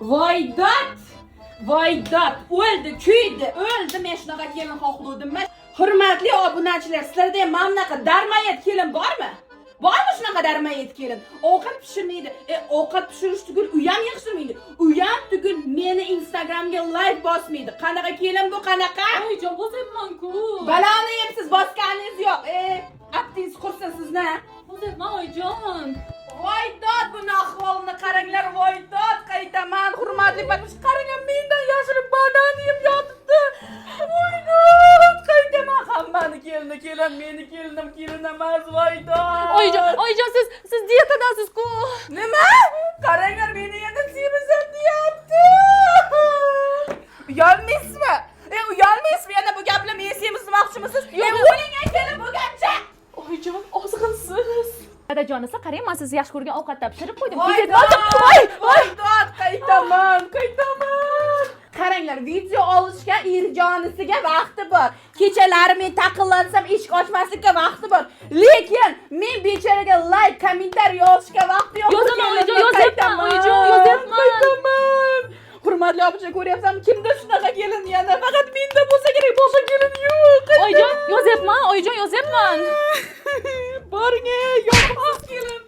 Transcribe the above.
Voydat! Voydat! O'ldi, kuydi, o'ldi. Men shunaqa kelin xohladim. Hurmatli obunachilar, sizlarda ham mana bunaqa darmayat kelin bormi? Bormi shunaqa darmayat kelin? Ovqat pishirmaydi. Ovqat pishirish tugul u ham yaxshirmaydi. U ham tugul meni Instagramga like bosmaydi. Qanaqa kelin bu, qanaqa? Oyijon, bosyapman-ku. Baloni yebsiz, bosganingiz yo'q. Aptingiz qursin sizni. Bosyapman oyijon. Voydod, buni ahvolini qaranglar, voydod, qaytaman, hurmatli bakmish, qaranglar, mendan yashirib banan yeb yotibdi. Voydod, qaytaman, hammani kelin, meni kelin emas, voydod. Oyijon, siz diyetadasiz-ku. Nima? Qaranglar, meni yana semisan deyapti. Uyalmaysizmi? Uyalmaysizmi? Yana bu gaplar meni semizmoqchimisiz? O'ling kelin bo'lgancha. Oyijon, ozg'insiz. Dadajon esa qarang, men sizni yaxshi ko'rgan ovqatdan pishirib qo'ydim. Voydod, qaytaman. Qaranglar, video olishga Irjonisiga vaqti bor. Kechalari men taqillansam eshik ochmaslikka vaqti bor. Lekin men bechoraga like, kommentariy yozishga vaqti yo'q. Yozaman oyijon, Qaytaman. Hurmatli opacha, ko'ryapsanmi? Kimda shunaqa kelin yana? Faqat menda bo'lsa kerak, boshqa kelin yo'q. Oyijon, yozyapman. Boring, yoqimsiz kelin.